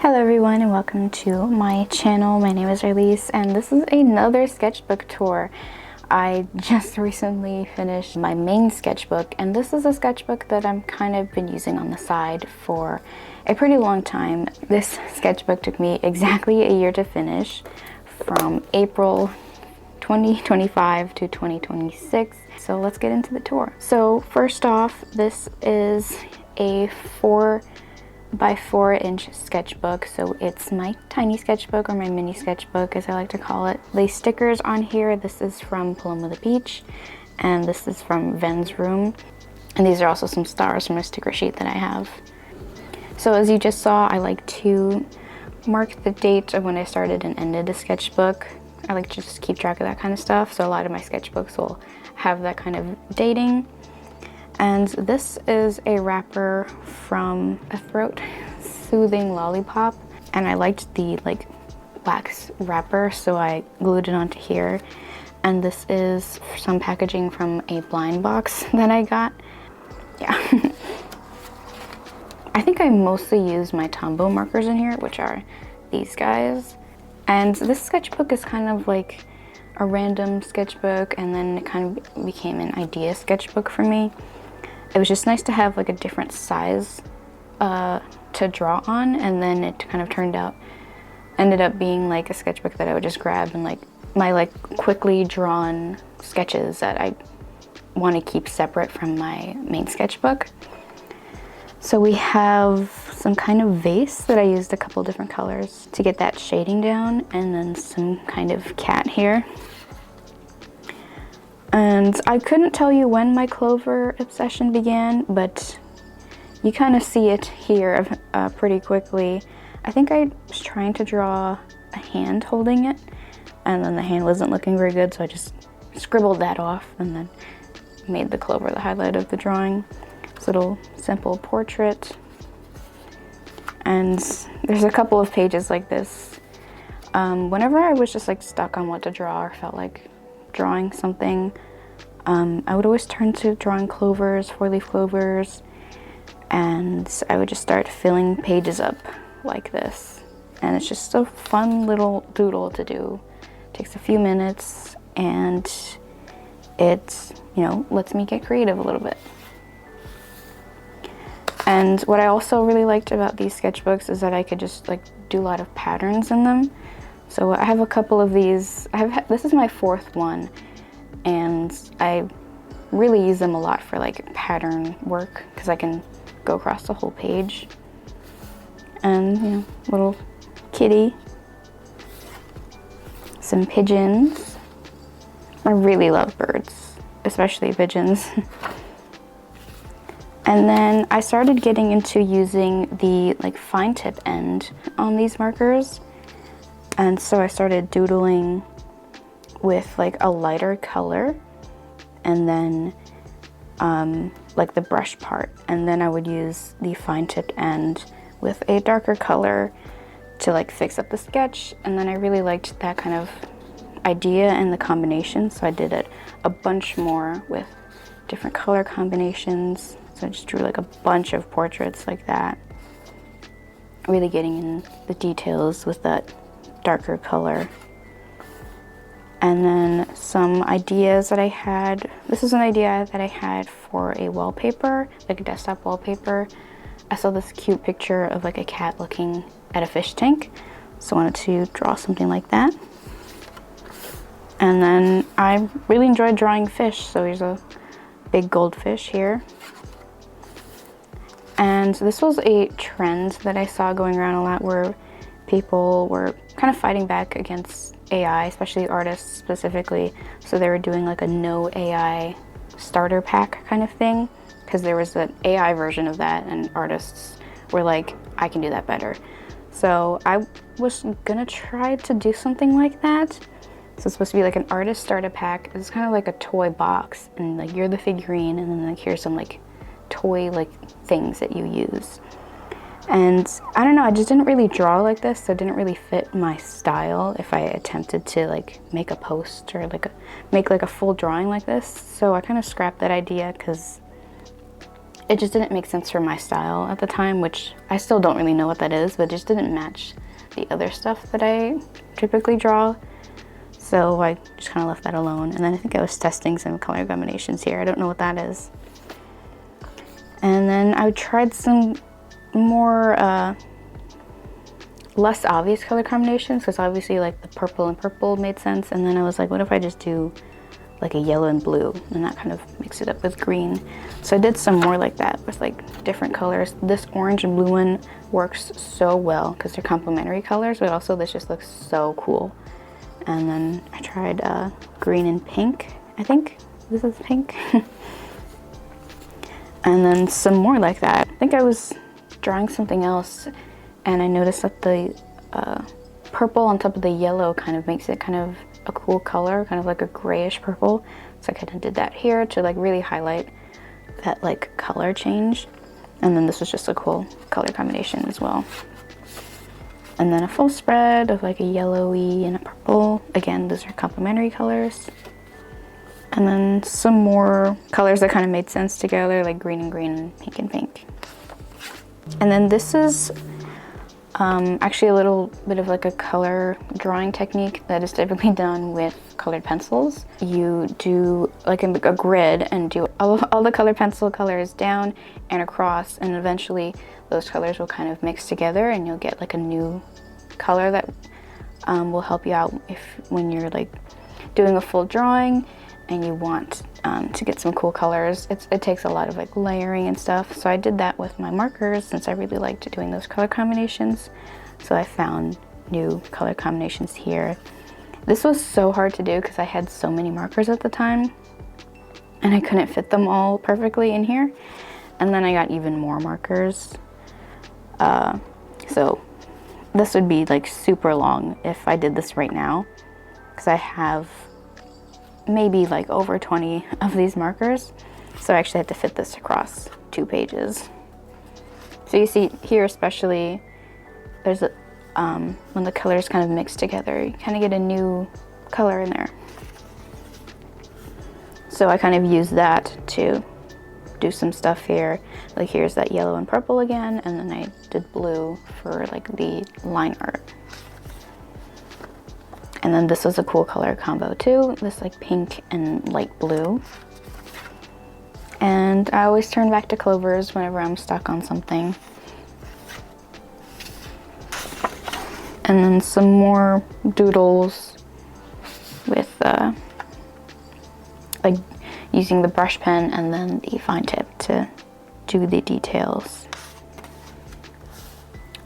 Hello everyone and welcome to my channel. My name is Elise and this is another sketchbook tour. I just recently finished my main sketchbook, and this is a sketchbook that I'm kind of been using on the side for a pretty long time. This sketchbook took me exactly a year to finish, from April 2025 to 2026. So let's get into the tour. So first off, this is a 4x4" sketchbook, so it's my tiny sketchbook, or my mini sketchbook as I like to call it. The stickers on here, this is from Paloma the Beach and this is from Ven's Room, and these are also some stars from a sticker sheet that I have. So as you just saw, I like to mark the date of when I started and ended a sketchbook. I like to just keep track of that kind of stuff, so a lot of my sketchbooks will have that kind of dating. And this is a wrapper from a throat soothing lollipop, and I liked the wax wrapper, so I glued it onto here. And this is some packaging from a blind box that I got. Yeah. I think I mostly use my Tombow markers in here, which are these guys. And this sketchbook is kind of like a random sketchbook, and then it kind of became an idea sketchbook for me. It was just nice to have like a different size to draw on, and then it kind of ended up being like a sketchbook that I would just grab and my quickly drawn sketches that I want to keep separate from my main sketchbook. So we have some kind of vase that I used a couple different colors to get that shading down, and then some kind of cat here. And I couldn't tell you when my clover obsession began, but you kind of see it here pretty quickly. I think I was trying to draw a hand holding it, and then the hand wasn't looking very good, so I just scribbled that off and then made the clover the highlight of the drawing. This little simple portrait. And there's a couple of pages like this. Whenever I was just stuck on what to draw or felt like drawing something, I would always turn to drawing clovers, 4-leaf clovers, and I would just start filling pages up like this. And it's just a fun little doodle to do. It takes a few minutes, and it, lets me get creative a little bit. And what I also really liked about these sketchbooks is that I could just do a lot of patterns in them. So I have a couple of these. This is my 4th one, and I really use them a lot for pattern work because I can go across the whole page. And little kitty, some pigeons. I really love birds, especially pigeons. And then I started getting into using the fine tip end on these markers. And so I started doodling with a lighter color, and then the brush part. And then I would use the fine tipped end with a darker color to fix up the sketch. And then I really liked that kind of idea and the combination, so I did it a bunch more with different color combinations. So I just drew a bunch of portraits like that, really getting in the details with that darker color. And then some ideas that I had. This is an idea that I had for a wallpaper, a desktop wallpaper. I saw this cute picture of a cat looking at a fish tank, so I wanted to draw something like that. And then I really enjoyed drawing fish, so here's a big goldfish here. And this was a trend that I saw going around a lot, where people were kind of fighting back against AI, especially artists specifically. So they were doing a no AI starter pack kind of thing, because there was an AI version of that and artists were like, I can do that better. So I was gonna try to do something like that. So it's supposed to be an artist starter pack. It's kind of like a toy box, and you're the figurine, and then here's some toy things that you use. And I don't know, I just didn't really draw like this, so it didn't really fit my style if I attempted to make a post or make a full drawing like this. So I kind of scrapped that idea because it just didn't make sense for my style at the time, which I still don't really know what that is, but it just didn't match the other stuff that I typically draw. So I just kind of left that alone. And then I think I was testing some color combinations here. I don't know what that is. And then I tried some more less obvious color combinations, because obviously like the purple and purple made sense. And then I was like, what if I just do like a yellow and blue, and that kind of mix it up with green. So I did some more like that with like different colors. This orange and blue one works so well because they're complementary colors, but also this just looks so cool. And then I tried green and pink. I think this is pink. And then some more like that. I think I was drawing something else, and I noticed that the purple on top of the yellow kind of makes it kind of a cool color, kind of like a grayish purple. So I kind of did that here to like really highlight that like color change. And then this was just a cool color combination as well. And then a full spread of like a yellowy and a purple. Again, those are complementary colors. And then some more colors that kind of made sense together, like green and green and pink and pink. And then this is actually a little bit of like a color drawing technique that is typically done with colored pencils. You do like a grid and do all the colored pencil colors down and across, and eventually those colors will kind of mix together and you'll get like a new color that will help you out when you're like doing a full drawing and you want to get some cool colors. It takes a lot of like layering and stuff. So I did that with my markers since I really liked doing those color combinations. So I found new color combinations here. This was so hard to do because I had so many markers at the time and I couldn't fit them all perfectly in here. And then I got even more markers. So this would be like super long if I did this right now, because I have maybe like over 20 of these markers. So I actually had to fit this across 2 pages. So you see here especially, there's a, when the colors kind of mix together, you kind of get a new color in there. So I kind of use that to do some stuff here. Like here's that yellow and purple again, and then I did blue for like the line art. And then this was a cool color combo too, this like pink and light blue. And I always turn back to clovers whenever I'm stuck on something. And then some more doodles with like using the brush pen and then the fine tip to do the details.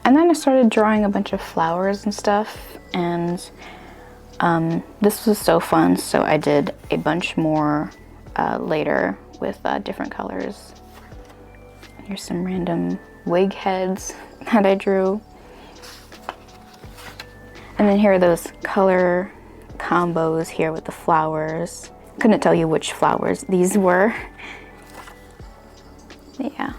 And then I started drawing a bunch of flowers and stuff, and this was so fun, so I did a bunch more later with different colors. Here's some random wig heads that I drew. And then here are those color combos here with the flowers. Couldn't tell you which flowers these were. Yeah.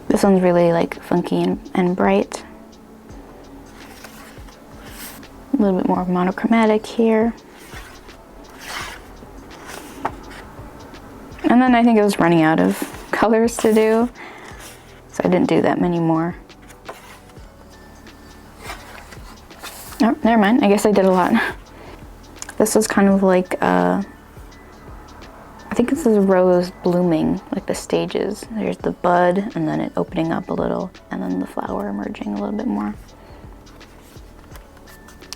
This one's really like funky and bright. A little bit more monochromatic here. And then I think I was running out of colors to do, so I didn't do that many more. Oh, never mind. I guess I did a lot. This was kind of like, I think this is rose blooming, like the stages. There's the bud, and then it opening up a little, and then the flower emerging a little bit more.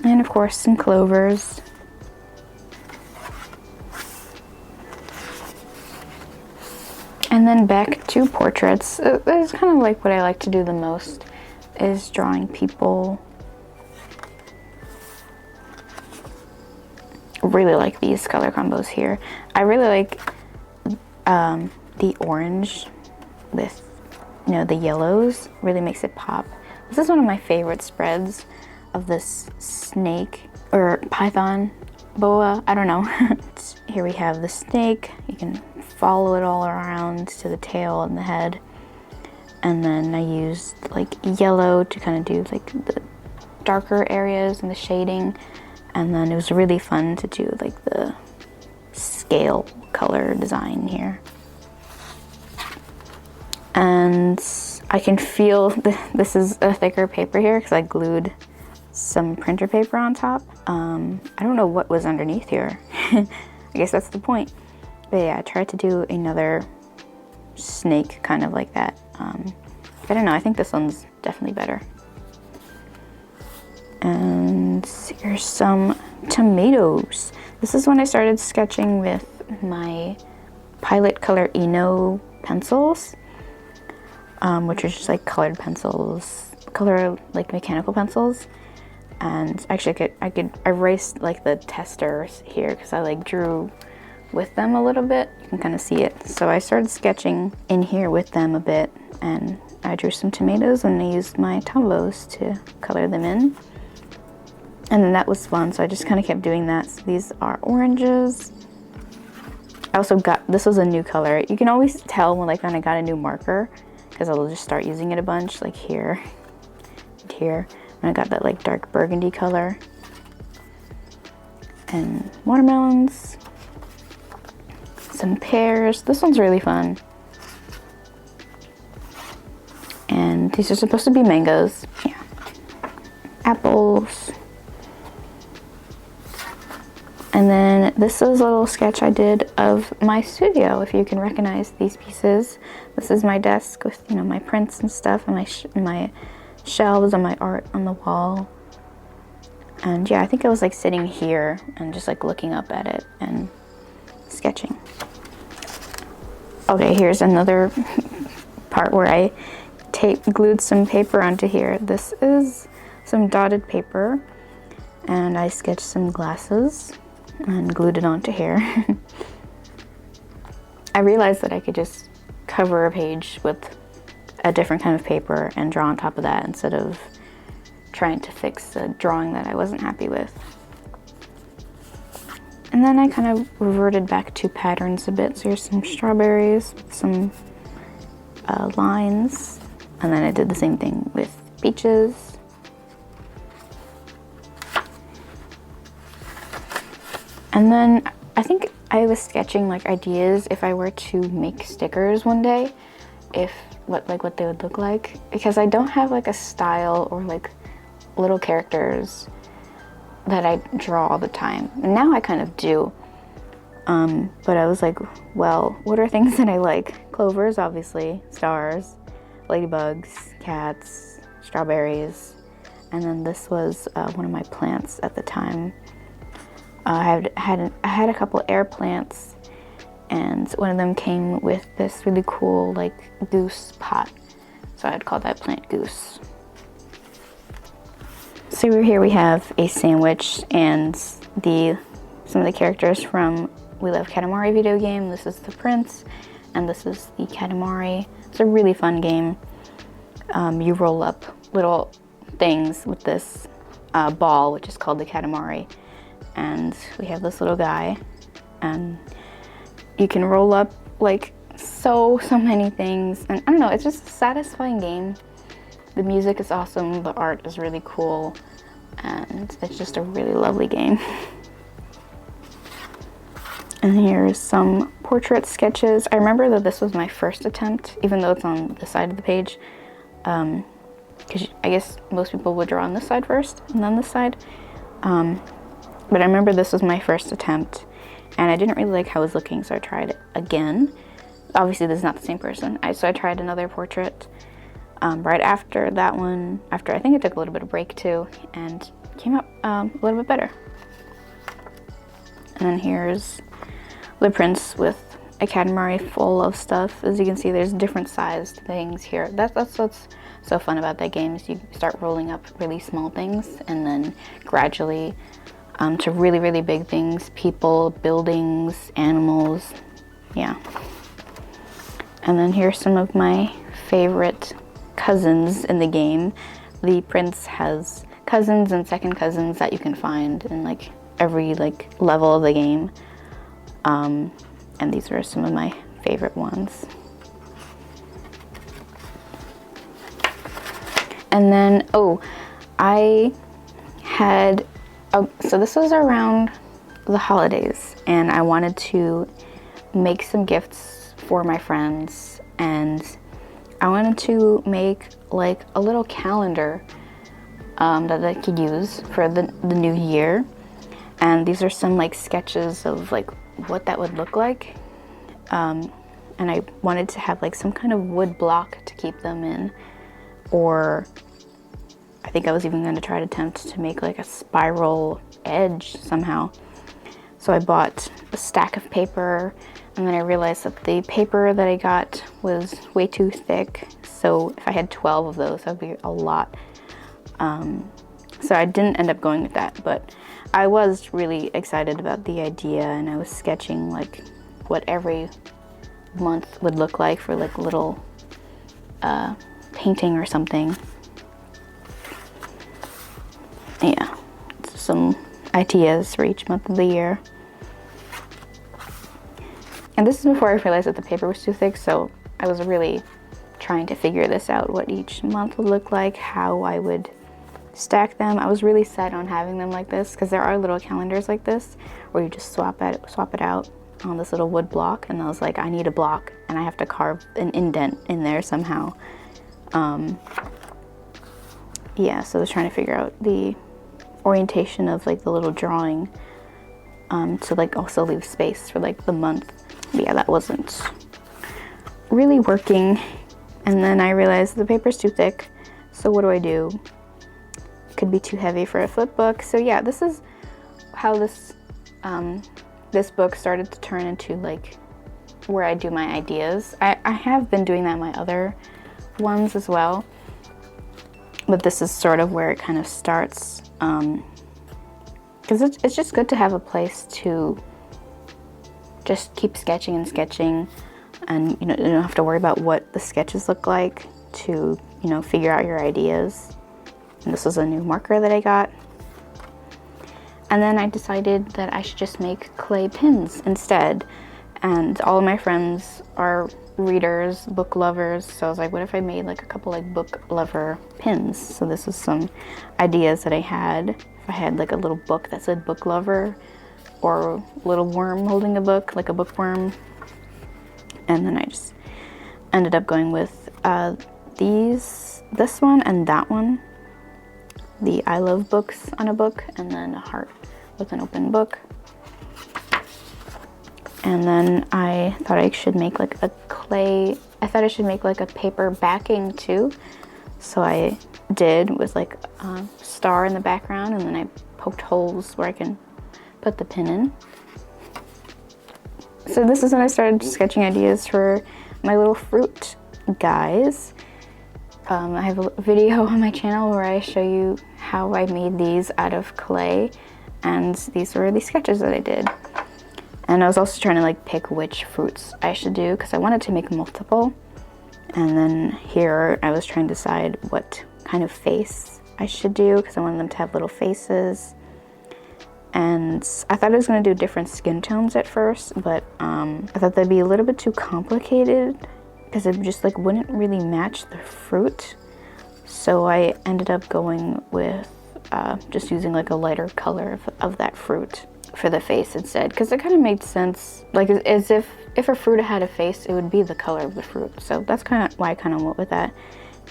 And of course, some clovers. And then back to portraits. This is kind of like what I like to do the most, is drawing people. Really like these color combos here. I really like the orange with, you know, the yellows. Really makes it pop. This is one of my favorite spreads of this snake or python, boa, I don't know. Here we have the snake. You can follow it all around to the tail and the head. And then I used like yellow to kind of do like the darker areas and the shading. And then it was really fun to do like the scale color design here. And I can feel this is a thicker paper here because I glued some printer paper on top. I don't know what was underneath here. I guess that's the point. But yeah, I tried to do another snake kind of like that. I don't know, I think this one's definitely better. And here's some tomatoes. This is when I started sketching with my Pilot Color Eno pencils, which are just like colored pencils, like mechanical pencils. And actually I could erase like the testers here because I like drew with them a little bit. You can kind of see it. So I started sketching in here with them a bit, and I drew some tomatoes and I used my Tombows to color them in. And then that was fun, so I just kind of kept doing that. So these are oranges. I also got, this was a new color. You can always tell when I got a new marker, because I'll just start using it a bunch, like here and here. And I got that like dark burgundy color. And watermelons. Some pears. This one's really fun. And these are supposed to be mangoes. Yeah. Apples. And then this is a little sketch I did of my studio, if you can recognize these pieces. This is my desk with, you know, my prints and stuff, and my shelves and my art on the wall. And yeah, I think I was like sitting here and just like looking up at it and sketching. Okay, here's another part where I glued some paper onto here. This is some dotted paper, and I sketched some glasses and glued it onto here. I realized that I could just cover a page with a different kind of paper and draw on top of that instead of trying to fix a drawing that I wasn't happy with. And then I kind of reverted back to patterns a bit. So here's some strawberries, some lines, and then I did the same thing with peaches. And then I think I was sketching like ideas if I were to make stickers one day, what they would look like, because I don't have like a style or like little characters that I draw all the time. And now I kind of do. But I was like, well, what are things that I like? Clovers, obviously, stars, ladybugs, cats, strawberries. And then this was one of my plants at the time. I had a couple air plants, and one of them came with this really cool like goose pot. So I'd call that plant Goose. So here we have a sandwich and some of the characters from We Love Katamari video game. This is the prince, and this is the Katamari. It's a really fun game. You roll up little things with this ball, which is called the Katamari. And we have this little guy, and you can roll up like so many things. And I don't know, it's just a satisfying game. The music is awesome, the art is really cool, and it's just a really lovely game. And here's some portrait sketches. I remember that this was my first attempt, even though it's on the side of the page. Because I guess most people would draw on this side first, and then this side. But I remember this was my first attempt, and I didn't really like how it was looking, so I tried it again. Obviously, this is not the same person. So I tried another portrait right after that one, after I think it took a little bit of break too, and came out a little bit better. And then here's the prince with a Katamari full of stuff. As you can see, there's different sized things here. That's what's so fun about that game, is you start rolling up really small things and then gradually to really, really big things, people, buildings, animals, yeah. And then here's some of my favorite cousins in the game. The prince has cousins and second cousins that you can find in like every like level of the game. And these are some of my favorite ones. And then, so this was around the holidays, and I wanted to make some gifts for my friends, and I wanted to make like a little calendar that I could use for the new year. And these are some like sketches of like what that would look like. And I wanted to have like some kind of wood block to keep them in, or I think I was even going to try to attempt to make like a spiral edge somehow. So I bought a stack of paper, and then I realized that the paper that I got was way too thick. So if I had 12 of those, that would be a lot. So I didn't end up going with that, but I was really excited about the idea, and I was sketching like what every month would look like for like a little painting or something. Yeah, some ideas for each month of the year. And this is before I realized that the paper was too thick, so I was really trying to figure this out, what each month would look like, how I would stack them. I was really set on having them like this, because there are little calendars like this where you just swap it out on this little wood block, and I was like, I need a block and I have to carve an indent in there somehow. Yeah, so I was trying to figure out the orientation of like the little drawing to like also leave space for like the month. But yeah, that wasn't really working. And then I realized the paper's too thick, so what do I do? It could be too heavy for a flip book. So yeah, this is how this book started to turn into like where I do my ideas. I have been doing that in my other ones as well, but this is sort of where it kind of starts, because it's just good to have a place to just keep sketching and sketching, and you don't have to worry about what the sketches look like to figure out your ideas. And this is a new marker that I got. And then I decided that I should just make clay pins instead. And all of my friends are readers, book lovers, so I was like, what if I made like a couple like book lover pins? So this is some ideas that I had. If I had like a little book that said book lover, or a little worm holding a book, like a bookworm. And then I just ended up going with this one and that one. The I love books on a book, and then a heart with an open book. And then I thought I should make like I thought I should make like a paper backing too. So I did, with like a star in the background, and then I poked holes where I can put the pin in. So this is when I started sketching ideas for my little fruit guys. I have a video on my channel where I show you how I made these out of clay, and these were the sketches that I did. And I was also trying to like pick which fruits I should do, because I wanted to make multiple. And then here I was trying to decide what kind of face I should do, because I wanted them to have little faces. And I thought I was going to do different skin tones at first, but I thought that'd be a little bit too complicated, because it just like wouldn't really match the fruit. So I ended up going with just using like a lighter color of that fruit for the face instead, because it kind of made sense, like as if a fruit had a face, it would be the color of the fruit. So that's kind of why I kind of went with that.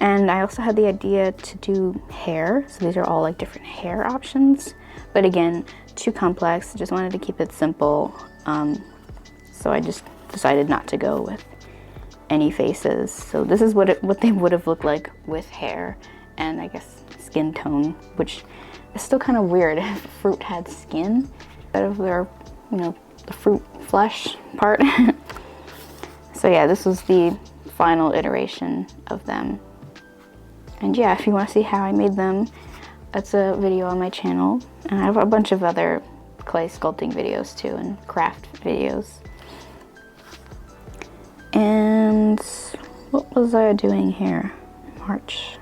And I also had the idea to do hair, so these are all like different hair options, but again, too complex. I just wanted to keep it simple, so I just decided not to go with any faces. So this is what they would have looked like with hair and I guess skin tone, which is still kind of weird if fruit had skin instead of their, the fruit flesh part. So yeah, this was the final iteration of them. And yeah, if you want to see how I made them, that's a video on my channel. And I have a bunch of other clay sculpting videos too, and craft videos. And what was I doing here? March.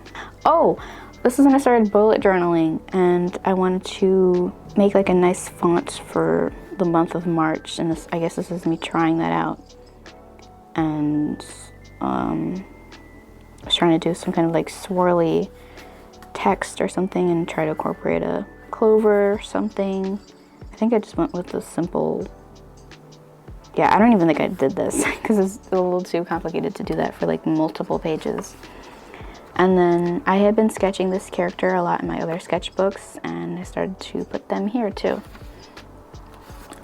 Oh, this is when I started bullet journaling, and I wanted to make like a nice font for the month of March, and I guess this is me trying that out. And I was trying to do some kind of like swirly text or something and try to incorporate a clover or something. think I just went with the simple, yeah, I don't even think I did this because it's a little too complicated to do that for like multiple pages. And then I had been sketching this character a lot in my other sketchbooks, and I started to put them here too.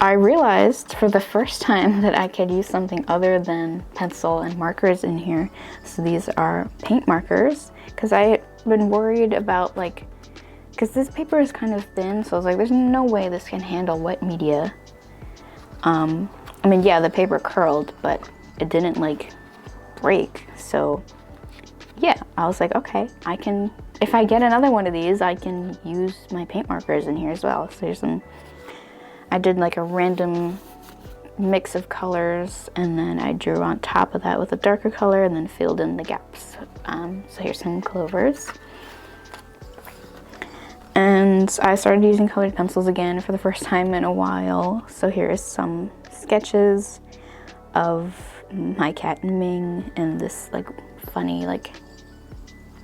I realized for the first time that I could use something other than pencil and markers in here. So these are paint markers, because I had been worried about like, because this paper is kind of thin, so I was like, there's no way this can handle wet media. I mean, yeah, the paper curled, but it didn't like break. So yeah, I was like, okay, I can, if I get another one of these, I can use my paint markers in here as well. So here's some, I did like a random mix of colors, and then I drew on top of that with a darker color and then filled in the gaps. So here's some clovers. And I started using colored pencils again for the first time in a while. So here is some sketches of my cat Ming and this like funny like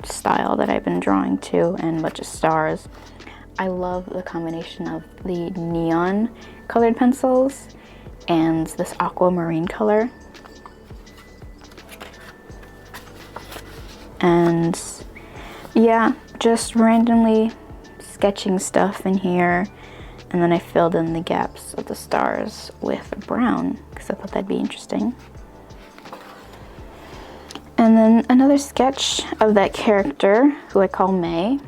style that I've been drawing to, and a bunch of stars. I love the combination of the neon colored pencils and this aquamarine color. And yeah, just randomly sketching stuff in here, and then I filled in the gaps of the stars with brown because I thought that'd be interesting. And then another sketch of that character who I call May,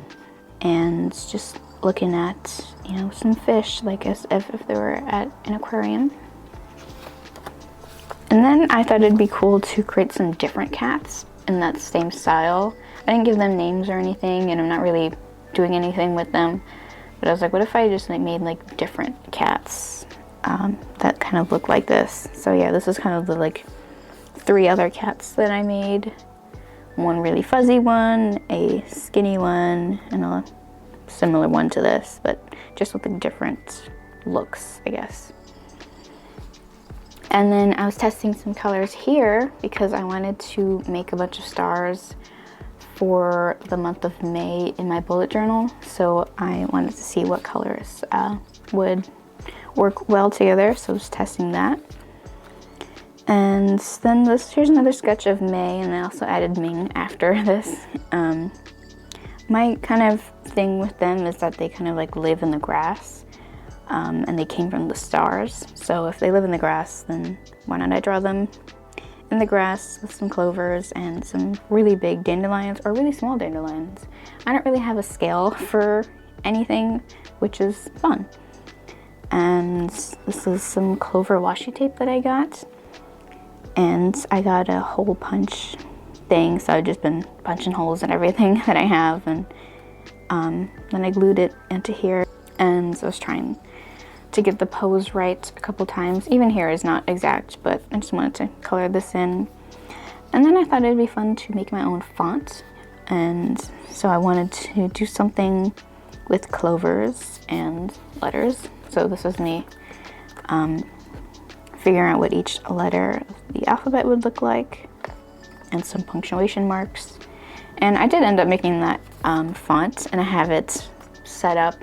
and just looking at, you know, some fish, like as if they were at an aquarium. And then I thought it'd be cool to create some different cats in that same style. I didn't give them names or anything, and I'm not really doing anything with them, but I was like, what if I just like made like different cats that kind of look like this? So yeah, this is kind of the like 3 other cats that I made. One really fuzzy one, a skinny one, and a similar one to this, but just with the different looks, I guess. And then I was testing some colors here because I wanted to make a bunch of stars for the month of May in my bullet journal. So I wanted to see what colors would work well together, so I was testing that. And then here's another sketch of May, and I also added Ming after this. My kind of thing with them is that they kind of like live in the grass, and they came from the stars. So if they live in the grass, then why not I draw them in the grass with some clovers and some really big dandelions or really small dandelions. I don't really have a scale for anything, which is fun. And this is some clover washi tape that I got. And I got a hole punch thing, so I've just been punching holes in everything that I have, and then I glued it into here, and so I was trying to get the pose right a couple times. Even here is not exact, but I just wanted to color this in. And then I thought it'd be fun to make my own font, and so I wanted to do something with clovers and letters. So this was me figuring out what each letter of the alphabet would look like, and some punctuation marks. And I did end up making that font, and I have it set up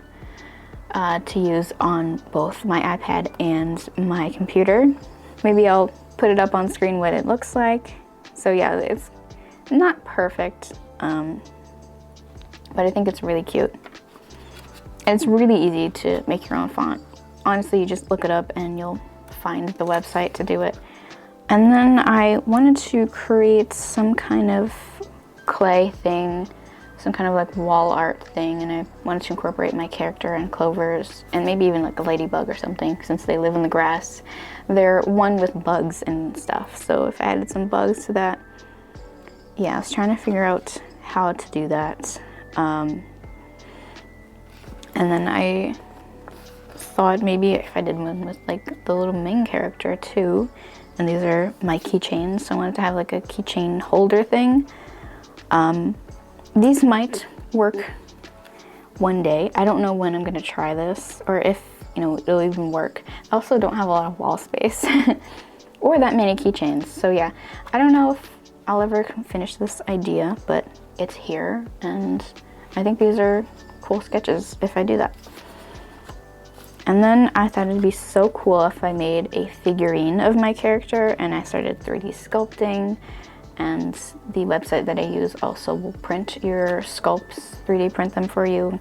to use on both my iPad and my computer. Maybe I'll put it up on screen what it looks like. So yeah, it's not perfect, but I think it's really cute. And it's really easy to make your own font. Honestly, you just look it up and you'll find the website to do it. And then I wanted to create some kind of clay thing, some kind of like wall art thing, and I wanted to incorporate my character and clovers, and maybe even like a ladybug or something, since they live in the grass. They're one with bugs and stuff, so if I added some bugs to that, yeah, I was trying to figure out how to do that. And then I thought maybe if I did one with like the little main character too, and these are my keychains, so I wanted to have like a keychain holder thing. These might work one day. I don't know when I'm gonna try this, or if, you know, it'll even work. I also don't have a lot of wall space or that many keychains, so yeah, I don't know if I'll ever finish this idea, but it's here, and I think these are cool sketches if I do that. And then I thought it'd be so cool if I made a figurine of my character, and I started 3D sculpting, and the website that I use also will print your sculpts, 3D print them for you.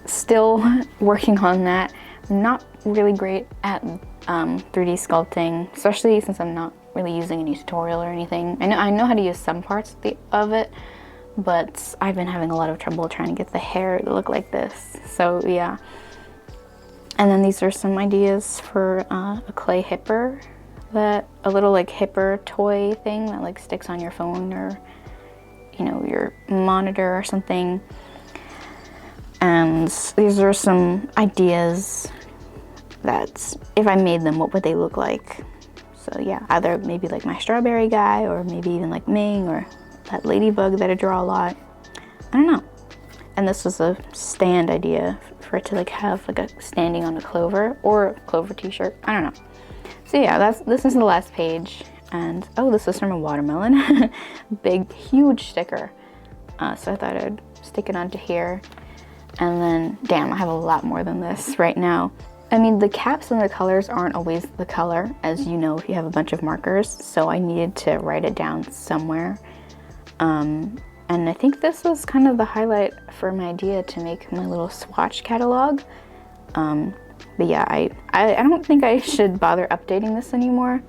Still working on that. I'm not really great at 3D sculpting, especially since I'm not really using any tutorial or anything. I know how to use some parts of it, but I've been having a lot of trouble trying to get the hair to look like this. So yeah. And then these are some ideas for a clay hipper, a little like hipper toy thing that like sticks on your phone or, you know, your monitor or something. And these are some ideas that if I made them, what would they look like? So yeah, either maybe like my strawberry guy, or maybe even like Ming, or that ladybug that I draw a lot. I don't know. And this was a stand idea for it to like have like a standing on a clover, or a clover t-shirt. I don't know. So yeah, this is the last page. And oh, this is from a watermelon. Big, huge sticker. So I thought I'd stick it onto here. And then, damn, I have a lot more than this right now. I mean, the caps and the colors aren't always the color, as you know, if you have a bunch of markers. So I needed to write it down somewhere. And I think this was kind of the highlight for my idea to make my little swatch catalog. But yeah, I don't think I should bother updating this anymore.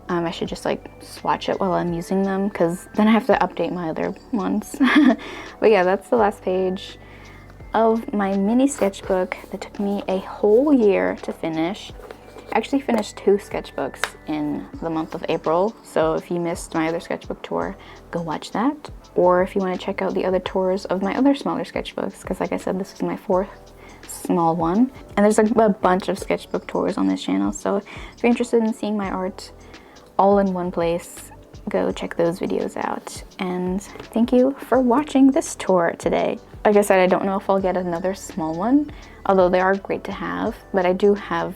I should just like swatch it while I'm using them, because then I have to update my other ones. But yeah, that's the last page of my mini sketchbook that took me a whole year to finish. I actually finished 2 sketchbooks in the month of April, so if you missed my other sketchbook tour, go watch that. Or if you want to check out the other tours of my other smaller sketchbooks, because like I said, this is my 4th small one. And there's like a bunch of sketchbook tours on this channel, so if you're interested in seeing my art all in one place, go check those videos out. And thank you for watching this tour today. Like I said, I don't know if I'll get another small one, although they are great to have, but I do have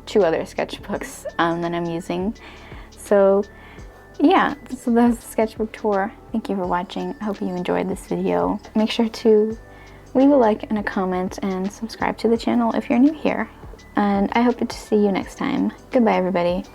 2 other sketchbooks that I'm using. So yeah, so that's the sketchbook tour. Thank you for watching. I hope you enjoyed this video. Make sure to leave a like and a comment and subscribe to the channel if you're new here. And I hope to see you next time. Goodbye, everybody.